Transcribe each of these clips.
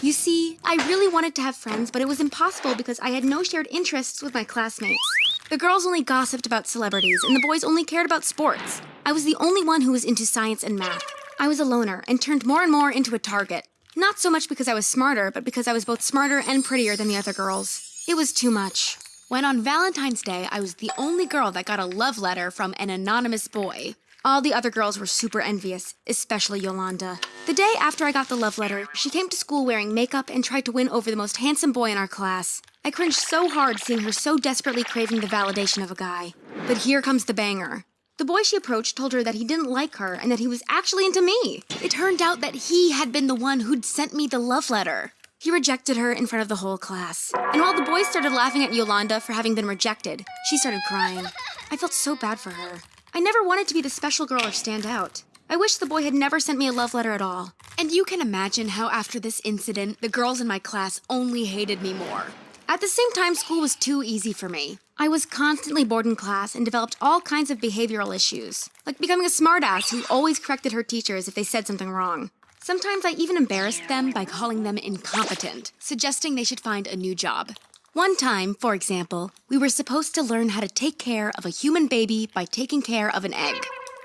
You see, I really wanted to have friends, but it was impossible because I had no shared interests with my classmates. The girls only gossiped about celebrities, and the boys only cared about sports. I was the only one who was into science and math. I was a loner and turned more and more into a target. Not so much because I was smarter, but because I was both smarter and prettier than the other girls. It was too much. When on Valentine's Day, I was the only girl that got a love letter from an anonymous boy. All the other girls were super envious, especially Yolanda. The day after I got the love letter, she came to school wearing makeup and tried to win over the most handsome boy in our class. I cringed so hard seeing her so desperately craving the validation of a guy. But here comes the banger. The boy she approached told her that he didn't like her and that he was actually into me. It turned out that he had been the one who'd sent me the love letter. He rejected her in front of the whole class. And while the boys started laughing at Yolanda for having been rejected, she started crying. I felt so bad for her. I never wanted to be the special girl or stand out. I wish the boy had never sent me a love letter at all. And you can imagine how after this incident, the girls in my class only hated me more. At the same time, school was too easy for me. I was constantly bored in class and developed all kinds of behavioral issues, like becoming a smartass who always corrected her teachers if they said something wrong. Sometimes I even embarrassed them by calling them incompetent, suggesting they should find a new job. One time, for example, we were supposed to learn how to take care of a human baby by taking care of an egg.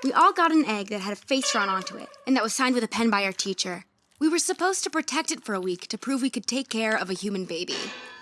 We all got an egg that had a face drawn onto it, and that was signed with a pen by our teacher. We were supposed to protect it for a week to prove we could take care of a human baby.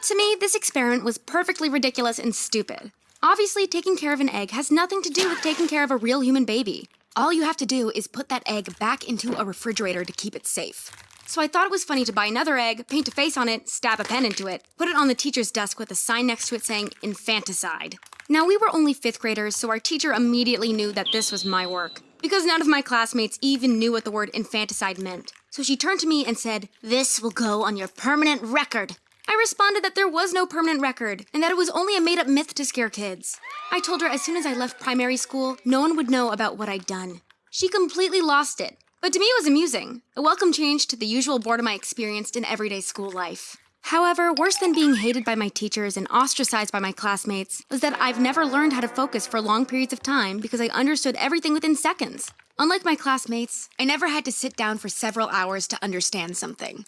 To me, this experiment was perfectly ridiculous and stupid. Obviously, taking care of an egg has nothing to do with taking care of a real human baby. All you have to do is put that egg back into a refrigerator to keep it safe. So I thought it was funny to buy another egg, paint a face on it, stab a pen into it, put it on the teacher's desk with a sign next to it saying infanticide. Now, we were only 5th graders, so our teacher immediately knew that this was my work, because none of my classmates even knew what the word infanticide meant. So she turned to me and said, "This will go on your permanent record." I responded that there was no permanent record, and that it was only a made-up myth to scare kids. I told her as soon as I left primary school, no one would know about what I'd done. She completely lost it. But to me, it was amusing, a welcome change to the usual boredom I experienced in everyday school life. However, worse than being hated by my teachers and ostracized by my classmates was that I've never learned how to focus for long periods of time because I understood everything within seconds. Unlike my classmates, I never had to sit down for several hours to understand something.